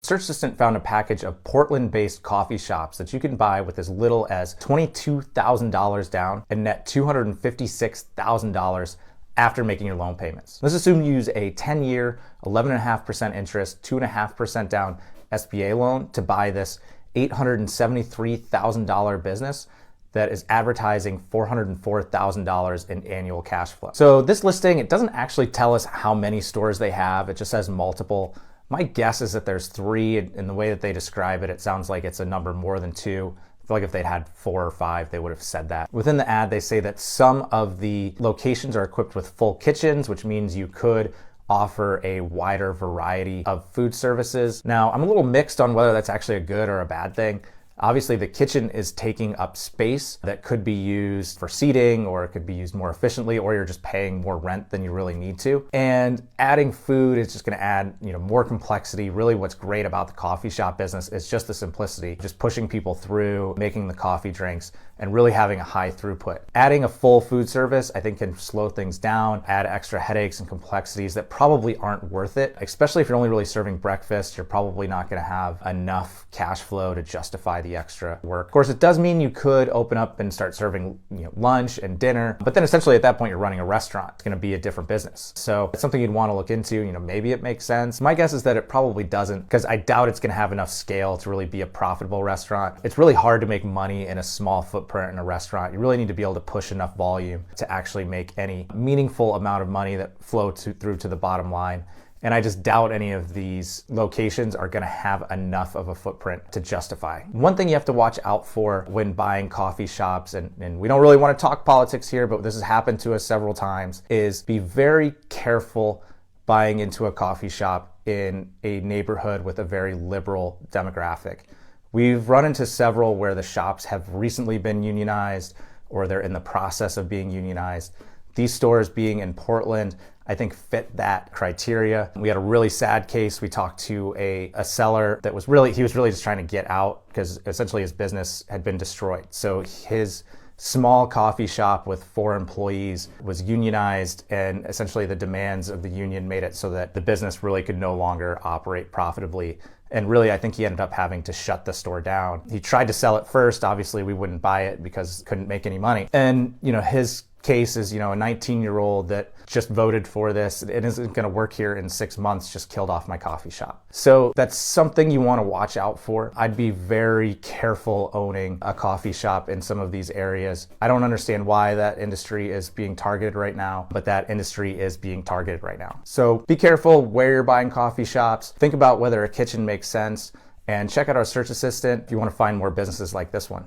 Search Assistant found a package of Portland-based coffee shops that you can buy with as little as $22,000 down and net $256,000 after making your loan payments. Let's assume you use a 10-year, 11.5% interest, 2.5% down SBA loan to buy this $873,000 business that is advertising $404,000 in annual cash flow. So this listing, it doesn't actually tell us how many stores they have. It just says multiple. My guess is that there's 3. In the way that they describe it, it sounds like it's a number more than 2. I feel like if they'd had 4 or 5, they would have said that. Within the ad, they say that some of the locations are equipped with full kitchens, which means you could offer a wider variety of food services. Now, I'm a little mixed on whether that's actually a good or a bad thing. Obviously, the kitchen is taking up space that could be used for seating, or it could be used more efficiently, or you're just paying more rent than you really need to. And adding food is just going to add, more complexity. Really, what's great about the coffee shop business is just the simplicity, just pushing people through, making the coffee drinks, and really having a high throughput. Adding a full food service, I think, can slow things down, add extra headaches and complexities that probably aren't worth it. Especially if you're only really serving breakfast, you're probably not going to have enough cash flow to justify the extra work. Of course, it does mean you could open up and start serving lunch and dinner, but then essentially at that point you're running a restaurant. It's going to be a different business. So it's something you'd want to look into. Maybe it makes sense. My guess is that it probably doesn't, because I doubt it's going to have enough scale to really be a profitable restaurant. It's really hard to make money in a small footprint in a restaurant. You really need to be able to push enough volume to actually make any meaningful amount of money that flow through to the bottom line. And I just doubt any of these locations are going to have enough of a footprint to justify. One thing you have to watch out for when buying coffee shops, and we don't really want to talk politics here, but this has happened to us several times, is be very careful buying into a coffee shop in a neighborhood with a very liberal demographic. We've run into several where the shops have recently been unionized, or they're in the process of being unionized. These stores being in Portland, I think, fit that criteria. We had a really sad case. We talked to a seller that was really just trying to get out because essentially his business had been destroyed. So his small coffee shop with 4 employees was unionized, and essentially the demands of the union made it so that the business really could no longer operate profitably. And really, I think he ended up having to shut the store down. He tried to sell it first. Obviously, we wouldn't buy it because couldn't make any money. And, his case is, a 19-year-old that just voted for this. It isn't going to work here in 6 months, just killed off my coffee shop. So that's something you want to watch out for. I'd be very careful owning a coffee shop in some of these areas. I don't understand why that industry is being targeted right now, but that industry is being targeted right now. So be careful where you're buying coffee shops. Think about whether a kitchen makes sense, and check out our search assistant if you want to find more businesses like this one.